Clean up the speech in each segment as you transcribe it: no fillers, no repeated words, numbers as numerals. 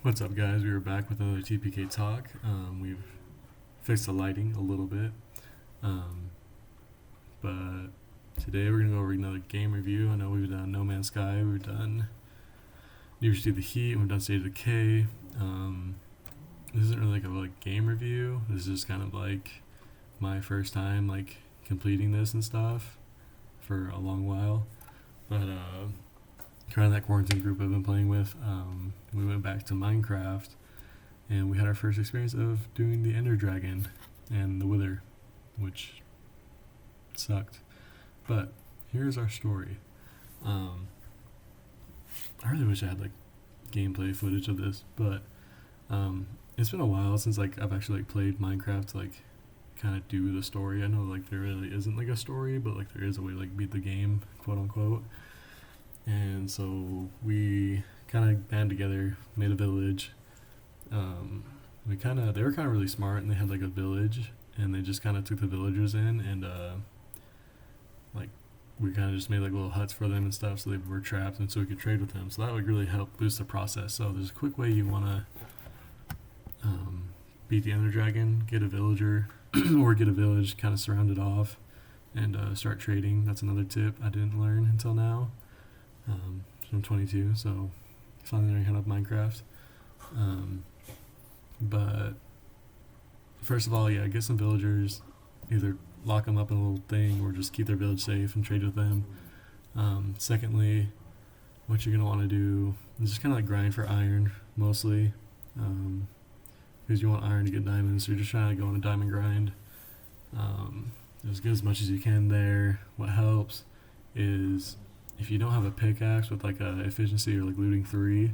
What's up, guys? We were back with another TPK talk. We've fixed the lighting a little bit, um, but today we're gonna go over another game review. I know we've done No Man's Sky, we've done Need for Speed the Heat, and we've done State of Decay. This isn't really like a game review. This is just kind of like my first time completing this and stuff for a long while, but kind of that quarantine group I've been playing with, we went back to Minecraft and we had our first experience of doing the Ender Dragon and the Wither, which sucked. But here's our story. I really wish I had gameplay footage of this, but it's been a while since I've actually played Minecraft to kind of do the story. I know there really isn't a story, but there is a way to beat the game, quote unquote. And so we kind of band together, made a village. They were kind of really smart, and they had a village, and they just kind of took the villagers in, and we kind of just made little huts for them and stuff, so they were trapped, and so we could trade with them. So that would really help boost the process. So there's a quick way you want to beat the Ender Dragon, get a villager, or get a village, kind of surround it off, and start trading. That's another tip I didn't learn until now. I'm 22, so finally learning how to play Minecraft. But first of all, get some villagers, either lock them up in a little thing or just keep their village safe and trade with them. Secondly, what you're going to want to do is just kind of grind for iron, mostly, because you want iron to get diamonds, so you're just trying to go on a diamond grind. Just get as much as you can there. What helps is if you don't have a pickaxe with a efficiency or looting 3,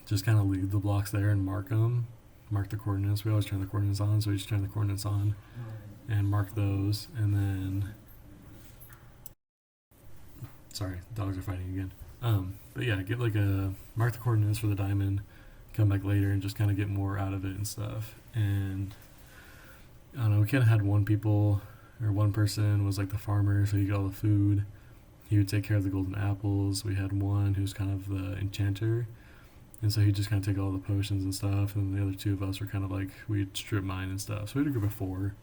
just kind of leave the blocks there and mark them. Mark the coordinates. We always turn the coordinates on, so we just turn the coordinates on and mark those. And then, sorry, dogs are fighting again. But yeah, get mark the coordinates for the diamond. Come back later and just kind of get more out of it and stuff. And I don't know. We kind of had one person was the farmer, so he got all the food. He would take care of the golden apples. We had one who's kind of the enchanter, and so he'd just kind of take all the potions and stuff, and the other two of us were kind of we'd strip mine and stuff. So we had a group of 4,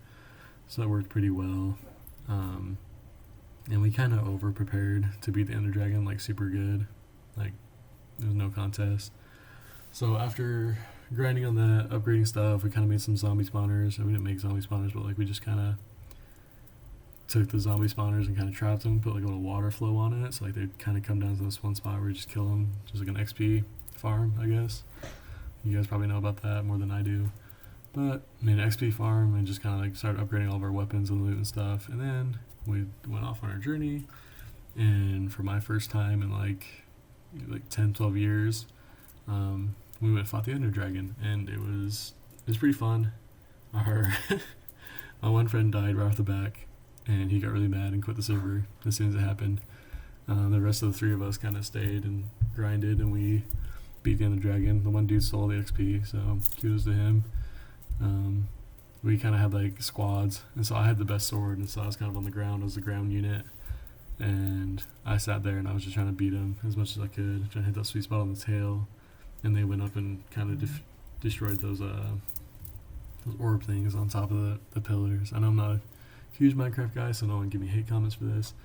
so that worked pretty well. And we kind of over prepared to beat the Ender Dragon super good. There was no contest. So after grinding on that, upgrading stuff, we kind of made some zombie spawners. And we didn't make zombie spawners, but we just kind of took the zombie spawners and kind of trapped them, put a little water flow on it, so they'd kind of come down to this one spot where you just kill them, just an XP farm, I guess. You guys probably know about that more than I do. But made an XP farm and just kind of started upgrading all of our weapons and loot and stuff. And then we went off on our journey. And for my first time in 10, 12 years, we went and fought the Ender Dragon, and it was pretty fun. My one friend died right off the back, and he got really mad and quit the server as soon as it happened. The rest of the 3 of us kind of stayed and grinded, and we beat the Ender Dragon. The one dude stole the XP, so kudos to him. We kind of had squads, and so I had the best sword, and so I was kind of on the ground as the ground unit, and I sat there and I was just trying to beat him as much as I could, trying to hit that sweet spot on the tail, and they went up and kind of destroyed those orb things on top of the pillars. I know I'm not a huge Minecraft guy, so no one give me hate comments for this.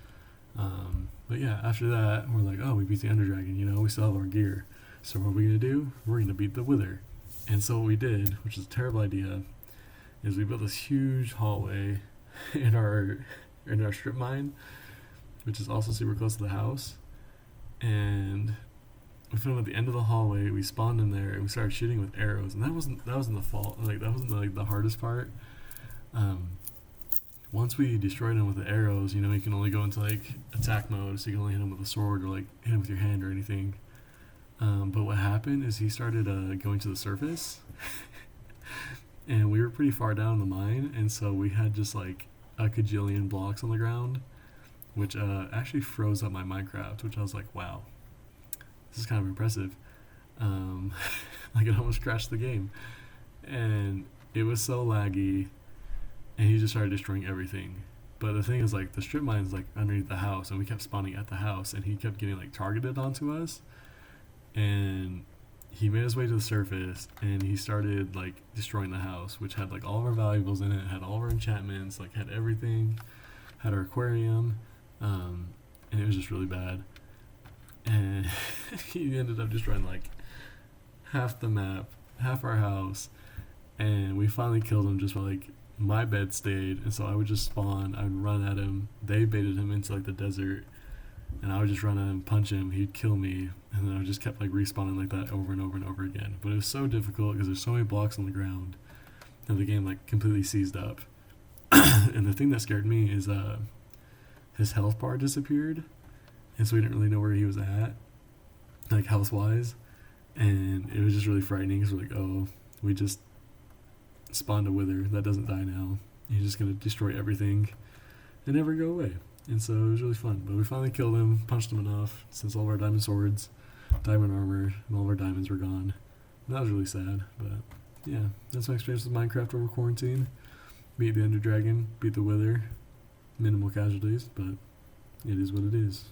But yeah, after that, we're oh, we beat the Ender Dragon, we still have our gear. So what are we going to do? We're going to beat the Wither. And so what we did, which is a terrible idea, is we built this huge hallway in our strip mine, which is also super close to the house. And we found at the end of the hallway, we spawned in there, and we started shooting with arrows. And that wasn't the fault. That wasn't the hardest part. Once we destroyed him with the arrows, you can only go into attack mode, so you can only hit him with a sword or hit him with your hand or anything. But what happened is he started going to the surface, and we were pretty far down the mine, and so we had just a kajillion blocks on the ground, which actually froze up my Minecraft, which I was wow, this is kind of impressive. It almost crashed the game, and it was so laggy. And he just started destroying everything. But the thing is, the strip mine's underneath the house, and we kept spawning at the house, and he kept getting targeted onto us. And he made his way to the surface and he started like destroying the house, which had like all of our valuables in it, had all of our enchantments, like had everything, had our aquarium, and it was just really bad. And he ended up destroying like half the map, half our house, and we finally killed him just by like my bed stayed, and so I would just spawn, I would run at him, they baited him into like the desert, and I would just run at him, punch him, he'd kill me, and then I just kept like respawning like that over and over and over again. But it was so difficult because there's so many blocks on the ground, and the game like completely seized up. And the thing that scared me is his health bar disappeared, and so we didn't really know where he was at, like health wise, and it was just really frightening because we're like, oh, we just spawned a wither that doesn't die now. He's just gonna destroy everything and never go away. And so it was really fun. But we finally killed him, punched him enough, since all of our diamond swords, diamond armor, and all of our diamonds were gone. And that was really sad. But yeah, that's my experience with Minecraft over quarantine. Beat the Ender Dragon, beat the Wither, minimal casualties, but it is what it is.